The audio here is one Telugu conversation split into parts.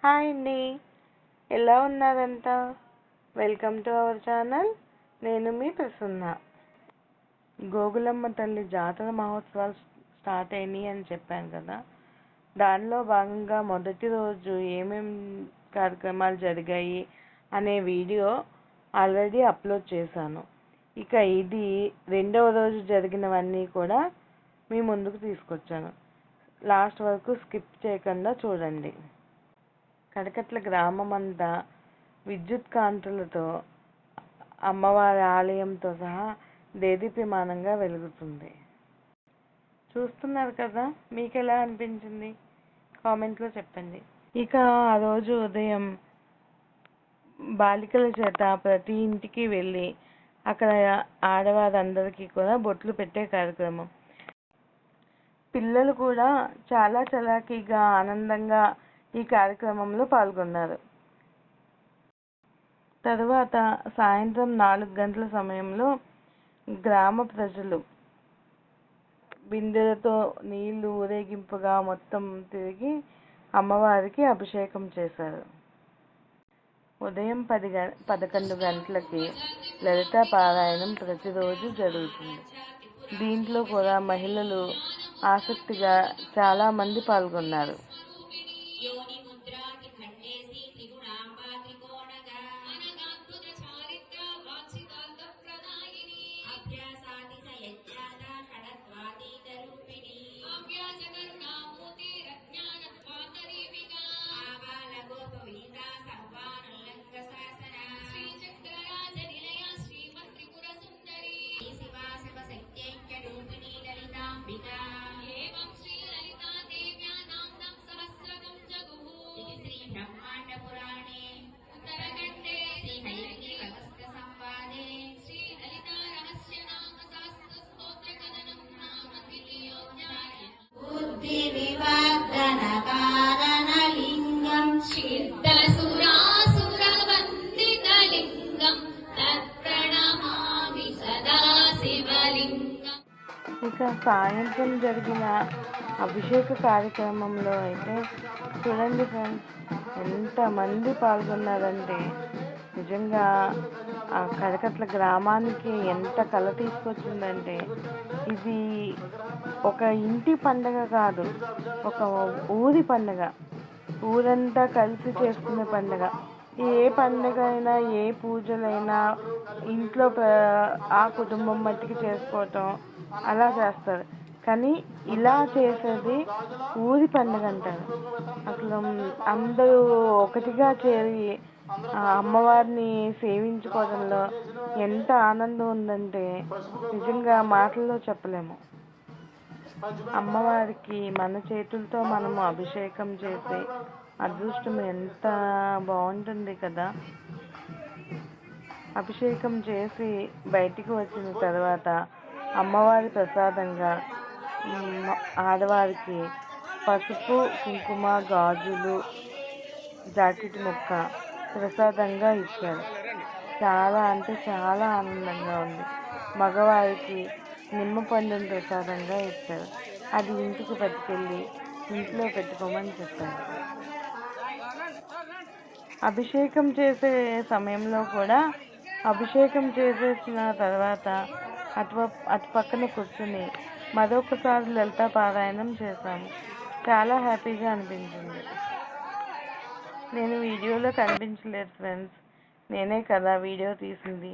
హాయ్ అండి, ఎలా ఉన్నారంతా? Welcome to our channel. నేను మీ ప్రసన్న. గోగులమ్మ తల్లి జాతర మహోత్సవాలు స్టార్ట్ అయినాయి అని చెప్పాను కదా. దానిలో భాగంగా మొదటి రోజు ఏమేం కార్యక్రమాలు జరిగాయి అనే వీడియో ఆల్రెడీ అప్లోడ్ చేశాను. ఇక ఇది రెండవ రోజు జరిగినవన్నీ కూడా మీ ముందుకు తీసుకొచ్చాను. లాస్ట్ వరకు స్కిప్ చేయకుండా చూడండి. కడకట్ల గ్రామం అంతా విద్యుత్ కాంతులతో, అమ్మవారి ఆలయంతో సహా దేదీప్యమానంగా వెలుగుతుంది. చూస్తున్నారు కదా, మీకు ఎలా అనిపించింది కామెంట్లో చెప్పండి. ఇక ఆ రోజు ఉదయం బాలికల చేత ప్రతి ఇంటికి వెళ్ళి అక్కడ ఆడవారందరికీ కూడా బొట్లు పెట్టే కార్యక్రమం. పిల్లలు కూడా చాలా చలాకీగా ఆనందంగా ఈ కార్యక్రమంలో పాల్గొన్నారు. తరువాత సాయంత్రం 4 గంటల సమయంలో గ్రామ ప్రజలు బిందెలతో నీళ్లు ఊరేగింపుగా మొత్తం తిరిగి అమ్మవారికి అభిషేకం చేశారు. ఉదయం 11 గంటలకి లలితా పారాయణం ప్రతిరోజు జరుగుతుంది. దీంట్లో కూడా మహిళలు ఆసక్తిగా చాలామంది పాల్గొన్నారు. ఇక సాయంత్రం జరిగిన అభిషేక కార్యక్రమంలో అయితే చూడండి ఫ్రెండ్స్, ఎంతమంది పాల్గొన్నారంటే నిజంగా ఆ కడకట్ల గ్రామానికి ఎంత కళ తీసుకొచ్చిందంటే, ఇది ఒక ఇంటి పండగ కాదు, ఒక ఊరి పండగ. ఊరంతా కలిసి చేసుకునే పండగ. ఏ పండగ అయినా, ఏ పూజలైనా ఇంట్లో ఆ కుటుంబం మట్టికి చేసుకోవటం అలా చేస్తారు. కానీ ఇలా చేసేది ఊరి పండుగ అంటారు. అసలు అందరూ ఒకటిగా చేరి అమ్మవారిని సేవించుకోవడంలో ఎంత ఆనందం ఉందంటే నిజంగా మాటల్లో చెప్పలేము. అమ్మవారికి మన చేతులతో మనము అభిషేకం చేసే అదృష్టం ఎంత బాగుంటుంది కదా. అభిషేకం చేసి బయటికి వచ్చిన తర్వాత అమ్మవారి ప్రసాదంగా ఆడవారికి పసుపు, కుంకుమ, గాజులు, జాకెట్ ముక్క ప్రసాదంగా ఇచ్చారు. చాలా అంటే చాలా ఆనందంగా ఉంది. మగవారికి నిమ్మ పండును ప్రసాదంగా ఇచ్చారు. అది ఇంటికి పట్టుకెళ్ళి ఇంట్లో పెట్టుకోమని చెప్పారు. అభిషేకం చేసే సమయంలో కూడా అభిషేకం చేసేసిన తర్వాత అటు పక్కన కూర్చుని మరొకసారి లలితా పారాయణం చేశాము. చాలా హ్యాపీగా అనిపించింది. నేను వీడియోలో కనిపించలేదు ఫ్రెండ్స్, నేనే కదా వీడియో తీసింది,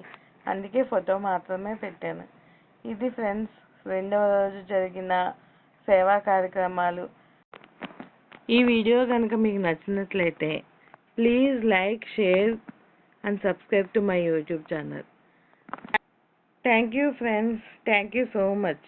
అందుకే ఫోటో మాత్రమే పెట్టాను. ఇది ఫ్రెండ్స్ రెండవ రోజు జరిగిన సేవా కార్యక్రమాలు. ఈ వీడియో కనుక మీకు నచ్చినట్లయితే please like, share and subscribe to my YouTube channel. Thank you friends. Thank you so much.